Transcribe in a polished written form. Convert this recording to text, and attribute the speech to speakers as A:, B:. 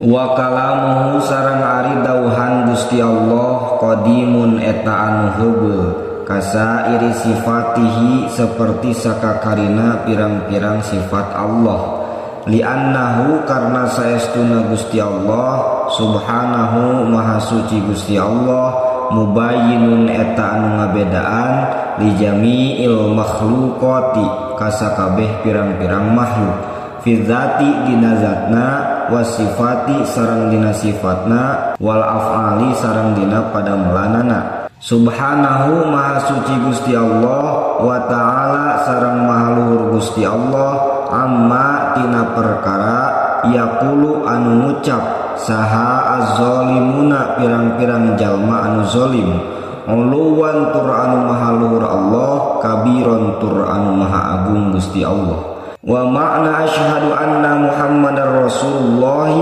A: Wa kalamuhu sareng ari dauhan Gusti Allah qadimun eta anu heubeul kasa iri sifatihi seperti sakakarina pirang-pirang sifat Allah li'annahu karna saestuna Gusti Allah subhanahu maha suci Gusti Allah mubayyinun eta anu ngabedaan li jami'il makhluqati kasakabeh pirang-pirang makhluk fi dzati dina zatna wasifati sareng dina sifatna wal af'ali sareng dina padamelanana. Subhanahu maha suci Gusti Allah wa ta'ala sareng maha luhur Gusti Allah amma tina perkara yaqulu anu ngucap saha az-zalimuna pirang-pirang jalma anu zalim uluwan tur anu maha luhur Allah kabiron tur anu maha agung Gusti Allah. Wa ma'na asyhadu anna Muhammadar Rasulullah